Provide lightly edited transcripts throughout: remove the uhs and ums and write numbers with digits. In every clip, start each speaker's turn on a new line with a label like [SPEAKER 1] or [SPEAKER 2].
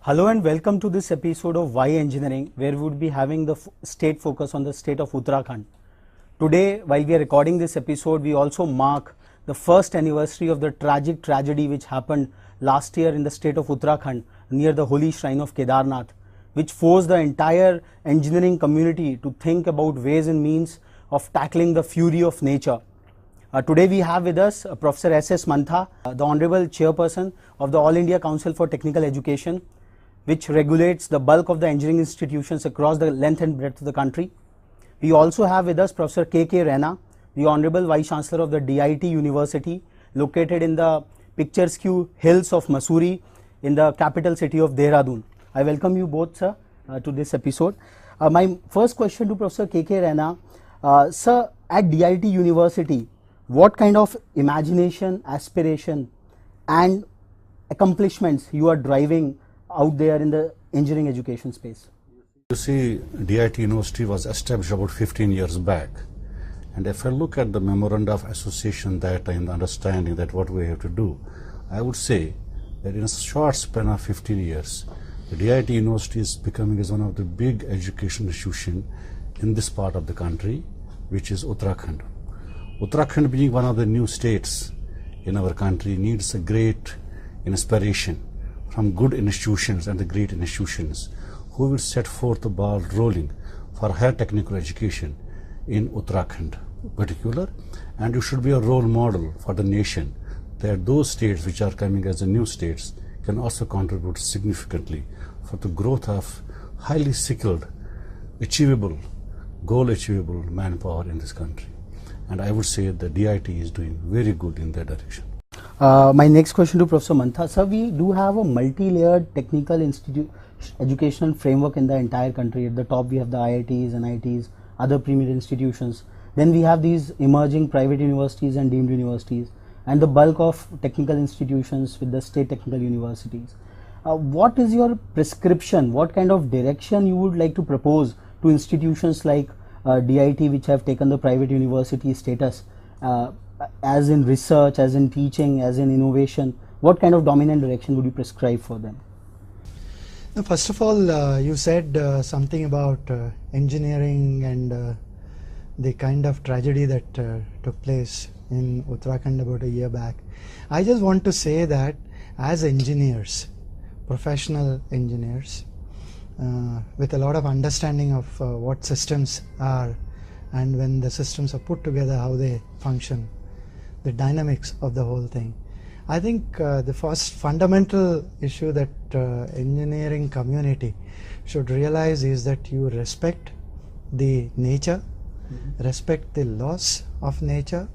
[SPEAKER 1] Hello and welcome to this episode of Why Engineering, where we would be having the state focus on the state of Uttarakhand. Today, while we are recording this episode, we also mark the first anniversary of the tragic tragedy which happened last year in the state of Uttarakhand near the holy shrine of Kedarnath, which forced the entire engineering community to think about ways and means of tackling the fury of nature. Today we have with us Professor S.S. Mantha, the Honorable Chairperson of the All India Council for Technical Education, which regulates the bulk of the engineering institutions across the length and breadth of the country. We also have with us Professor K.K. Raina, the Honorable Vice Chancellor of the DIT University, located in the picturesque hills of Mussoorie in the capital city of Dehradun. I welcome you both, sir, to this episode. My first question to Professor K.K. Raina, sir, at DIT University, what kind of imagination, aspiration and accomplishments you are driving out there in the engineering education space?
[SPEAKER 2] You see, DIT University was established about 15 years back, and if I look at the memoranda of association data and the understanding that what we have to do, I would say that in a short span of 15 years, the DIT University is becoming as one of the big education institutions in this part of the country, which is Uttarakhand. Uttarakhand, being one of the new states in our country, needs a great inspiration from good institutions and the great institutions who will set forth the ball rolling for higher technical education in Uttarakhand in particular, and you should be a role model for the nation that those states which are coming as the new states can also contribute significantly for the growth of highly skilled, achievable, goal-achievable manpower in this country. And I would say that DIT is doing very good in that direction.
[SPEAKER 1] My next question to Professor Mantha, sir, we do have a multi-layered technical educational framework in the entire country. At the top we have the IITs, NITs, other premier institutions. Then we have these emerging private universities and deemed universities, and the bulk of technical institutions with the state technical universities. What is your prescription? What kind of direction you would like to propose to institutions like DIT, which have taken the private university status, as in research, as in teaching, as in innovation? What kind of dominant direction would you prescribe for them?
[SPEAKER 3] First of all, you said something about engineering and the kind of tragedy that took place in Uttarakhand about a year back. I just want to say that as engineers, professional engineers, with a lot of understanding of what systems are, and when the systems are put together, how they function, the dynamics of the whole thing. I think the first fundamental issue that engineering community should realize is that you respect the nature, respect the laws of nature,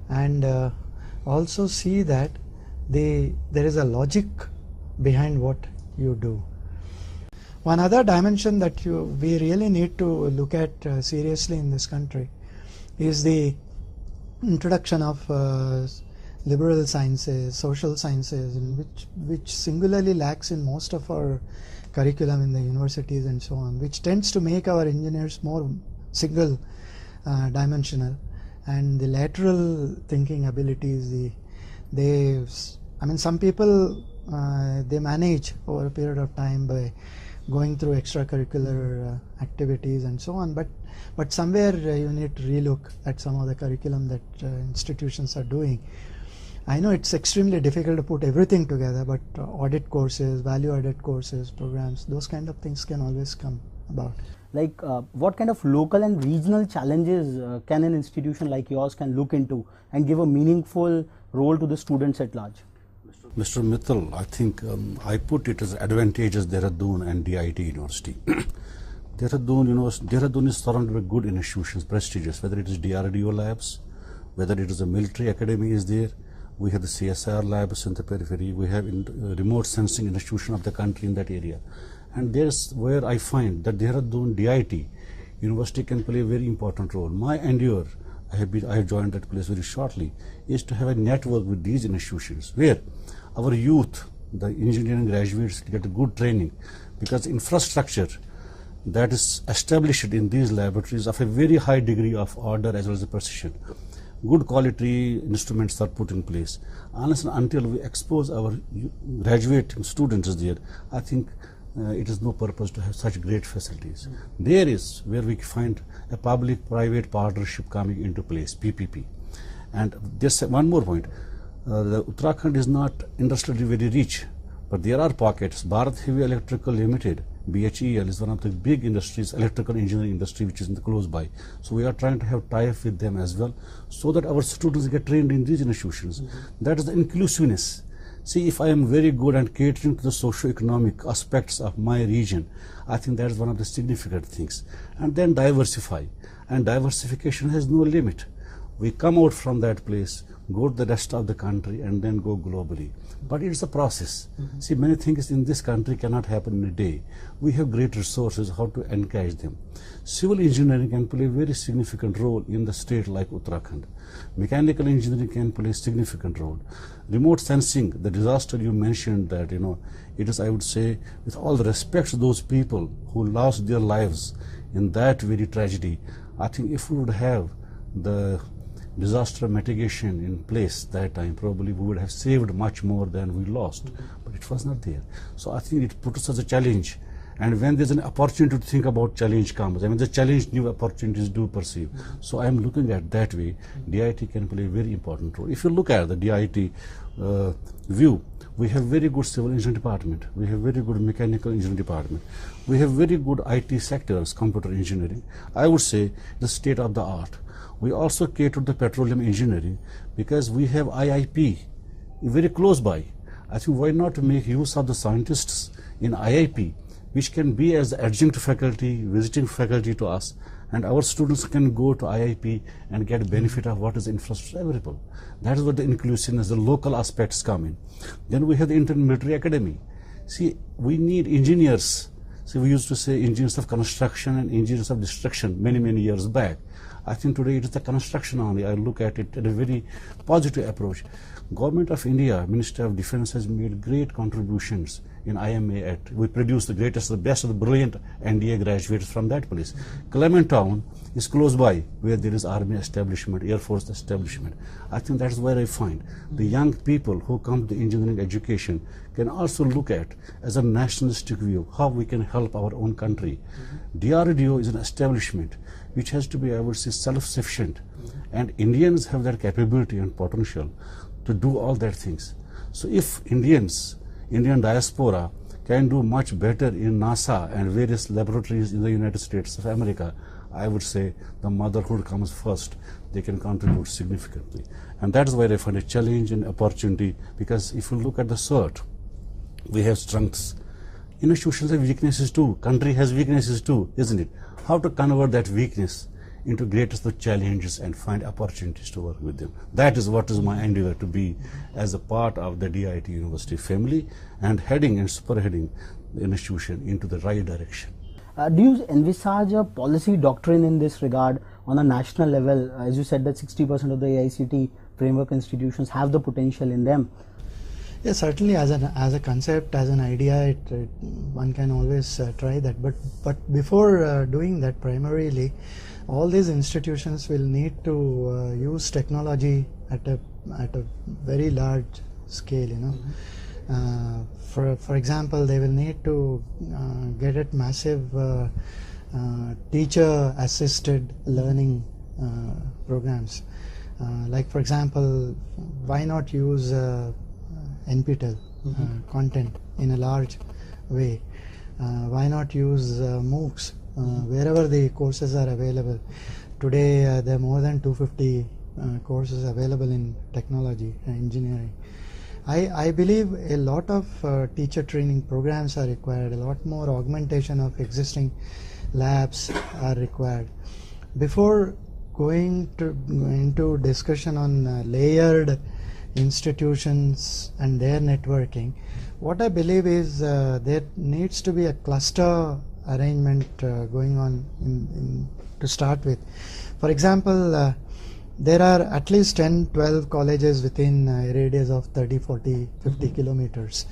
[SPEAKER 3] and also see that there is a logic behind what you do. One other dimension that we really need to look at seriously in this country is the introduction of liberal sciences, social sciences, which singularly lacks in most of our curriculum in the universities and so on, which tends to make our engineers more single dimensional, and the lateral thinking abilities, some people they manage over a period of time by going through extracurricular activities and so on, but somewhere you need to relook at some of the curriculum that institutions are doing. I know it's extremely difficult to put everything together, but audit courses, value-added courses, programs, those kind of things can always come about.
[SPEAKER 1] Like what kind of local and regional challenges can an institution like yours can look into and give a meaningful role to the students at large?
[SPEAKER 2] Mr. Mittal, I think I put it as advantageous Dehradun and DIT University. Dehradun is surrounded by good institutions, prestigious, whether it is DRDO labs, whether it is a military academy is there. We have the CSIR labs in the periphery. We have remote sensing institution of the country in that area. And there's where I find that Dehradun DIT University can play a very important role. My endeavor, I have joined that place very shortly, is to have a network with these institutions where our youth, the engineering graduates, get a good training, because infrastructure that is established in these laboratories of a very high degree of order as well as precision. good quality instruments are put in place. Unless and until we expose our graduating students there, I think it is no purpose to have such great facilities. There is where we find a public-private partnership coming into place, PPP. And just one more point, the Uttarakhand is not industrially very rich, but there are pockets. Bharat Heavy Electrical Limited, BHEL, is one of the big industries, electrical engineering industry, which is in the close by. So we are trying to have tie-up with them as well, so that our students get trained in these institutions. That is the inclusiveness. See, if I am very good at catering to the socio-economic aspects of my region, I think that is one of the significant things. And then diversify. And diversification has no limit. We come out from that place, go to the rest of the country, and then go globally. But it's a process. See, many things in this country cannot happen in a day. We have great resources, how to encourage them. Civil engineering can play a very significant role in the state like Uttarakhand. Mechanical engineering can play a significant role. Remote sensing, the disaster you mentioned, that, it is, I would say, with all the respect to those people who lost their lives in that very tragedy, I think if we would have the disaster mitigation in place that time, probably we would have saved much more than we lost, but it was not there. So I think it puts us as a challenge, and when there's an opportunity to think about challenge comes, I mean the challenge new opportunities do perceive. So I am looking at that way, DIT can play a very important role. If you look at the DIT view, we have very good civil engineering department, we have very good mechanical engineering department, we have very good IT sectors, computer engineering, I would say the state of the art. We also cater to the petroleum engineering because we have IIP very close by. I think why not make use of the scientists in IIP, which can be as adjunct faculty, visiting faculty to us, and our students can go to IIP and get benefit of what is infrastructure available. That is what the inclusiveness, the local aspects come in. Then we have the Indian Military Academy. See, we need engineers. See, we used to say engineers of construction and engineers of destruction many years back. I think today it is the construction only. I look at it at a very positive approach. Government of India, Ministry of Defence has made great contributions in IMA Act. We produce the greatest, the best of the brilliant NDA graduates from that place. Clement Town is close by, where there is army establishment, air force establishment. I think that's where I find the young people who come to engineering education can also look at as a nationalistic view how we can help our own country. DRDO is an establishment which has to be, I would say, self-sufficient, and Indians have that capability and potential to do all that things. So if Indian diaspora can do much better in NASA and various laboratories in the United States of America, I would say the motherhood comes first. They can contribute significantly. And that is where I find a challenge and opportunity, because if you look at the CERT, we have strengths. Institutions have weaknesses too. Country has weaknesses too, isn't it? How to convert that weakness into greatest of challenges and find opportunities to work with them. That is what is my endeavor to be as a part of the DIT University family and heading and spearheading the institution into the right direction.
[SPEAKER 1] Do you envisage a policy doctrine in this regard on a national level? As you said that 60% of the AICT framework institutions have the potential in them.
[SPEAKER 3] Yes, certainly as a concept, as an idea, one can always try that. But before doing that, primarily, all these institutions will need to use technology at a very large scale. For example, they will need to get at massive teacher-assisted learning programs. Like, for example, why not use NPTEL content in a large way? Why not use MOOCs wherever the courses are available? Today there are more than 250 courses available in technology and engineering. I believe a lot of teacher training programs are required, a lot more augmentation of existing labs are required. Before going into discussion on layered institutions and their networking, what I believe is there needs to be a cluster arrangement going on to start with. For example, there are at least 10-12 colleges within a radius of 30, 40, 50 kilometers,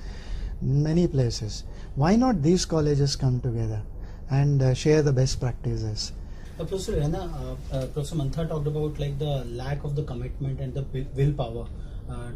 [SPEAKER 3] many places. Why not these colleges come together and share the best practices?
[SPEAKER 1] Professor Rana, Professor Mantha talked about like the lack of the commitment and the willpower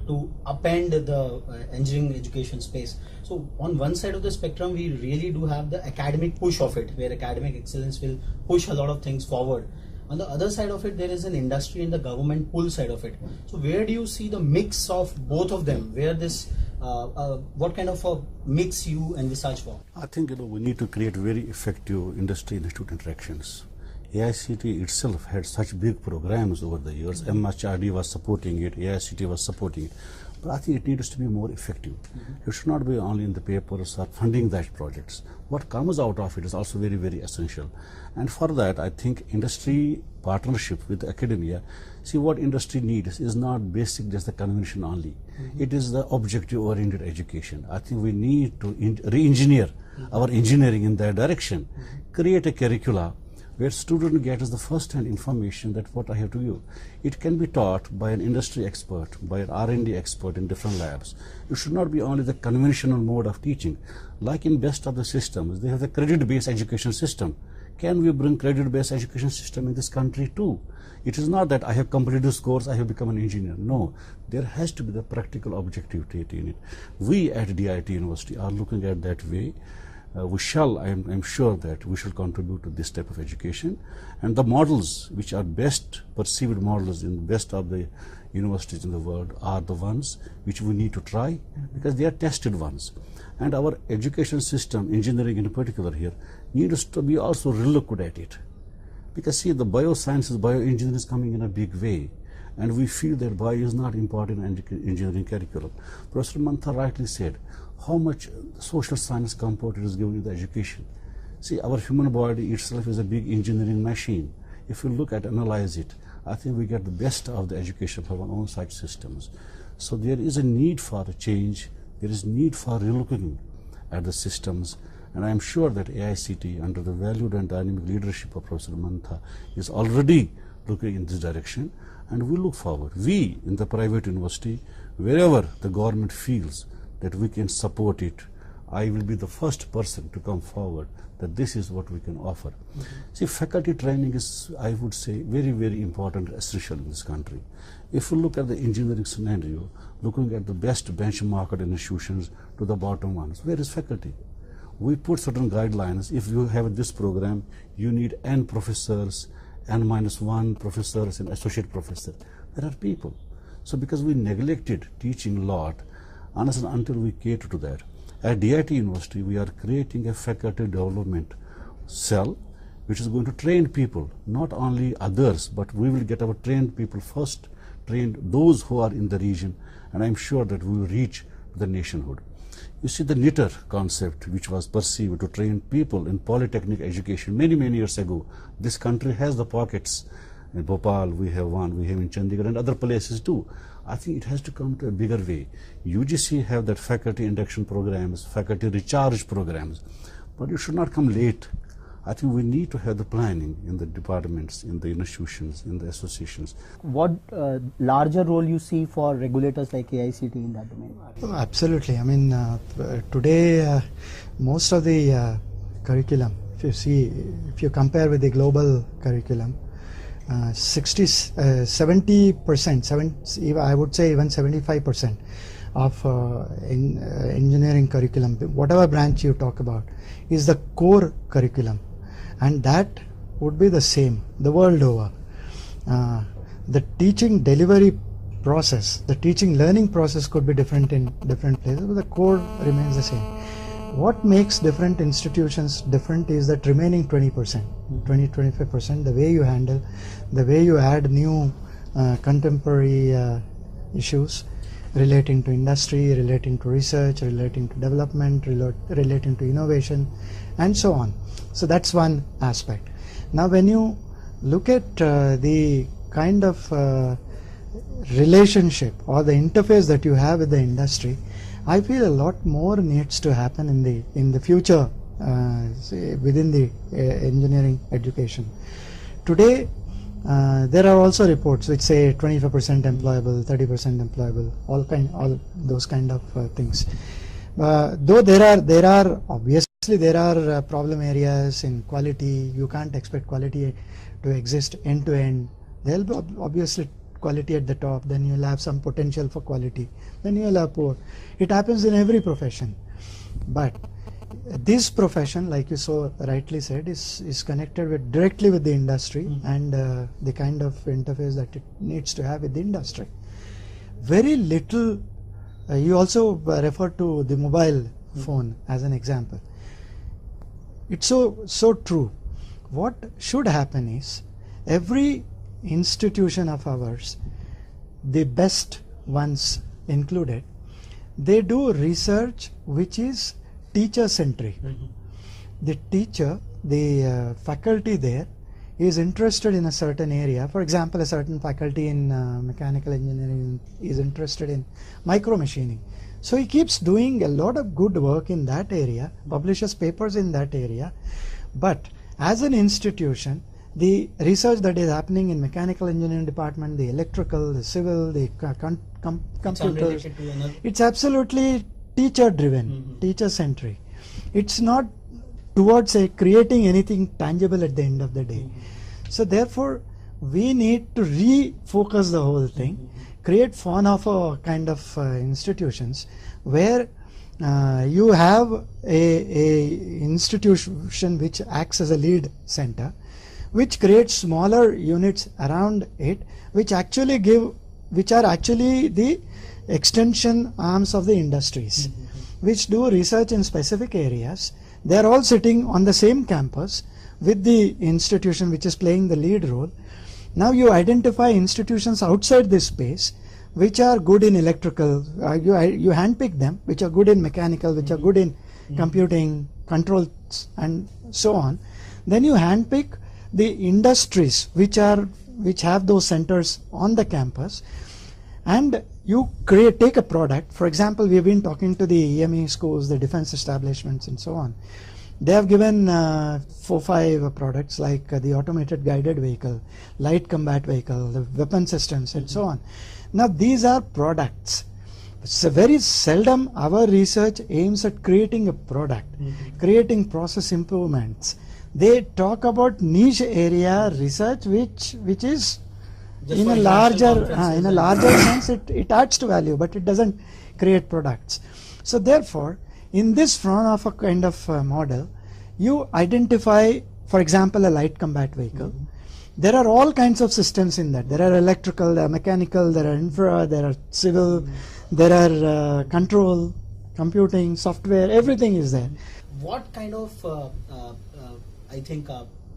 [SPEAKER 1] to upend the engineering education space. So on one side of the spectrum, we really do have the academic push of it, where academic excellence will push a lot of things forward. On the other side of it, there is an industry and the government pull side of it. So where do you see the mix of both of them? Where this, what kind of a mix you envisage for?
[SPEAKER 2] I think we need to create very effective industry-institute interactions. AICT itself had such big programs over the years. MHRD was supporting it, AICT was supporting it. But I think it needs to be more effective. It should not be only in the papers or funding that projects. What comes out of it is also very, very essential. And for that, I think industry partnership with academia, see what industry needs is not basic just the convention only. It is the objective-oriented education. I think we need to re-engineer our engineering in that direction, create a curricula where student gets the first-hand information that what I have to give. It can be taught by an industry expert, by an R&D expert in different labs. It should not be only the conventional mode of teaching. Like in best of the systems, they have the credit-based education system. Can we bring credit-based education system in this country too? It is not that I have completed this course, I have become an engineer. No, there has to be the practical objectivity in it. We at DIT University are looking at that way. I'm sure that we shall contribute to this type of education, and the models which are best perceived models in the best of the universities in the world are the ones which we need to try, because they are tested ones. And our education system, engineering in particular here, needs to be also relooked at it, because see, the biosciences, bioengineering is coming in a big way, and we feel that bio is not important in engineering curriculum. Professor Mantha rightly said how much social science component is given in the education. See, our human body itself is a big engineering machine. If we look at, analyze it, I think we get the best of the education from our own site systems. So there is a need for a change, there is need for relooking at the systems, and I am sure that AICT, under the valued and dynamic leadership of Professor Mantha, is already looking in this direction, and we look forward. We in the private university, wherever the government feels that we can support it, I will be the first person to come forward that this is what we can offer. See, faculty training is, I would say, very, very important, essential in this country. If we look at the engineering scenario, looking at the best benchmarked institutions to the bottom ones, where is faculty? We put certain guidelines. If you have this program, you need N professors, N-1 professors and associate professor. There are people. So because we neglected teaching a lot, unless and until we cater to that. At DIT University, we are creating a faculty development cell which is going to train people, not only others, but we will get our trained people first, train those who are in the region, and I'm sure that we will reach the nationhood. You see, the NITR concept, which was perceived to train people in polytechnic education many, many years ago, this country has the pockets. In Bhopal, we have one, we have in Chandigarh and other places too. I think it has to come to a bigger way. UGC have that faculty induction programs, faculty recharge programs, but it should not come late. I think we need to have the planning in the departments, in the institutions, in the associations.
[SPEAKER 1] What larger role you see for regulators like AICT in that domain?
[SPEAKER 3] Oh, absolutely. I mean, today most of the curriculum, if you compare with the global curriculum, 70%, I would say even 75% of engineering curriculum, whatever branch you talk about, is the core curriculum, and that would be the same the world over. The teaching delivery process, the teaching learning process could be different in different places, but the core remains the same. What makes different institutions different is that remaining 20%, 20-25%, the way you handle, the way you add new contemporary issues relating to industry, relating to research, relating to development, relating to innovation, and so on. So that's one aspect. Now when you look at the kind of relationship or the interface that you have with the industry, I feel a lot more needs to happen in the future within the engineering education. Today, there are also reports which say 25% employable, 30% employable, all those kind of things. Though there are obviously Obviously, there are problem areas in quality. You can't expect quality to exist end to end. There will be obviously quality at the top, then you will have some potential for quality, then you will have poor. It happens in every profession. But this profession, like you so rightly said, is connected with directly with the industry and the kind of interface that it needs to have with the industry. Very little, you also refer to the mobile phone as an example. It's so true. What should happen is every institution of ours, the best ones included, they do research which is teacher centric. The teacher, the faculty there is interested in a certain area. For example, a certain faculty in mechanical engineering is interested in micro machining. So he keeps doing a lot of good work in that area, publishes papers in that area. But as an institution, the research that is happening in mechanical engineering department, the electrical, the civil, the computers, it's absolutely teacher driven, teacher centric. It's not towards creating anything tangible at the end of the day. So therefore, we need to refocus the whole thing, create Fraunhofer kind of institutions where you have a institution which acts as a lead center, which creates smaller units around it, which are actually the extension arms of the industries, which do research in specific areas. They are all sitting on the same campus with the institution which is playing the lead role. Now you identify institutions outside this space which are good in electrical, you handpick them, which are good in mechanical, which are good in computing, controls and so on. Then you handpick the industries which have those centers on the campus, and you take a product. For example, we have been talking to the EME schools, the defense establishments and so on. They have given 4-5 products like the automated guided vehicle, light combat vehicle, the weapon systems and so on. Now these are products. So very seldom our research aims at creating a product, creating process improvements. They talk about niche area research which is just in a larger sense it adds to value, but it doesn't create products. So therefore, in this Fraunhofer kind of model, you identify, for example, a light combat vehicle. There are all kinds of systems in that. There are electrical, there are mechanical, there are infra, there are civil, there are control, computing, software, everything is there.
[SPEAKER 1] What kind of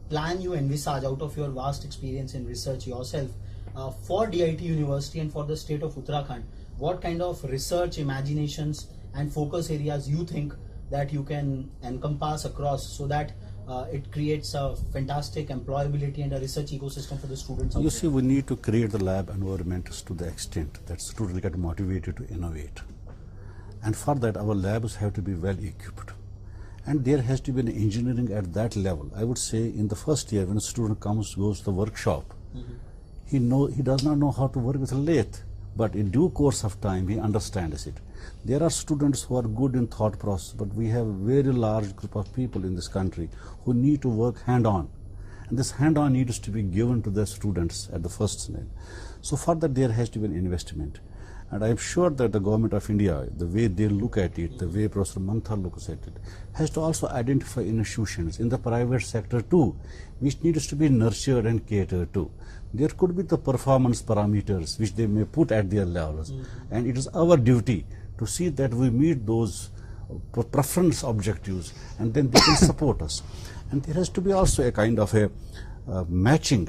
[SPEAKER 1] plan you envisage out of your vast experience in research yourself for DIT University and for the state of Uttarakhand? What kind of research imaginations and focus areas you think that you can encompass across so that it creates a fantastic employability and a research ecosystem for the students?
[SPEAKER 2] You see, we need to create the lab environments to the extent that students get motivated to innovate. And for that, our labs have to be well equipped. And there has to be an engineering at that level. I would say in the first year, when a student goes to the workshop, he does not know how to work with a lathe, but in due course of time, he understands it. There are students who are good in thought process, but we have a very large group of people in this country who need to work hand-on. And this hand-on needs to be given to the students at the first level. So for that, there has to be an investment. And I am sure that the government of India, the way they look at it, the way Professor Manthar looks at it, has to also identify institutions in the private sector too, which needs to be nurtured and catered to. There could be the performance parameters which they may put at their levels, and it is our duty to see that we meet those preference objectives, and then they can support us. And there has to be also a kind of a matching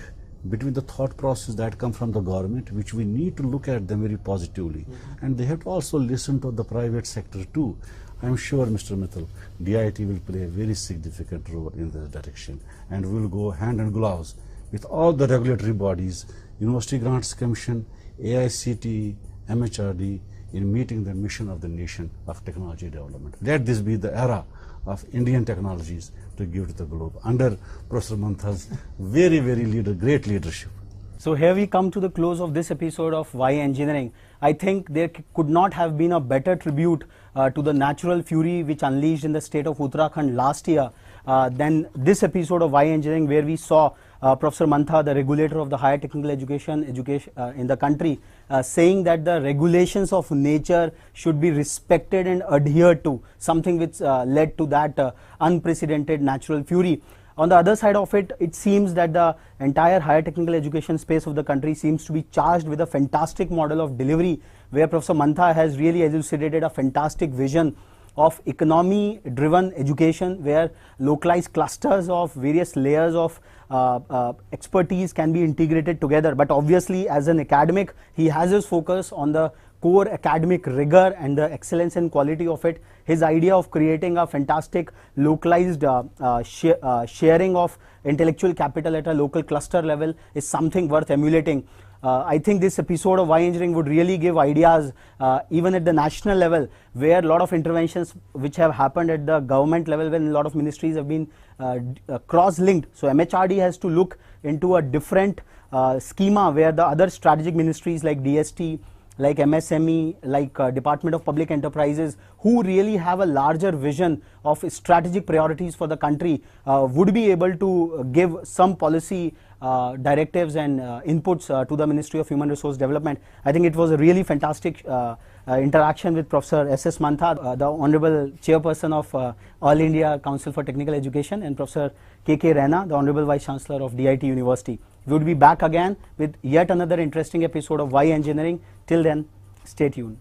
[SPEAKER 2] between the thought process that come from the government, which we need to look at them very positively. And they have to also listen to the private sector too. I am sure, Mr. Mittal, DIT will play a very significant role in this direction, and we will go hand in gloves with all the regulatory bodies, University Grants Commission, AICTE, MHRD, in meeting the mission of the nation of technology development. Let this be the era of Indian technologies to give to the globe under Professor Manthar's very, very great leadership.
[SPEAKER 1] So here we come to the close of this episode of Why Engineering. I think there could not have been a better tribute to the natural fury which unleashed in the state of Uttarakhand last year than this episode of Why Engineering, where we saw Professor Mantha, the regulator of the higher technical education in the country, saying that the regulations of nature should be respected and adhered to, something which led to that unprecedented natural fury. On the other side of it, it seems that the entire higher technical education space of the country seems to be charged with a fantastic model of delivery, where Professor Mantha has really elucidated a fantastic vision of economy-driven education, where localized clusters of various layers of expertise can be integrated together. But obviously, as an academic, he has his focus on the core academic rigor and the excellence and quality of it. His idea of creating a fantastic localized sharing of intellectual capital at a local cluster level is something worth emulating. I think this episode of Why Engineering would really give ideas even at the national level, where a lot of interventions which have happened at the government level, when a lot of ministries have been cross-linked. So MHRD has to look into a different schema, where the other strategic ministries like DST, like MSME, like Department of Public Enterprises, who really have a larger vision of strategic priorities for the country, would be able to give some policy directives and inputs to the Ministry of Human Resource Development. I think it was a really fantastic interaction with Professor S.S. Mantha, the Honorable Chairperson of All India Council for Technical Education, and Professor K.K. Raina, the Honorable Vice Chancellor of DIT University. We would be back again with yet another interesting episode of Why Engineering. Till then, stay tuned.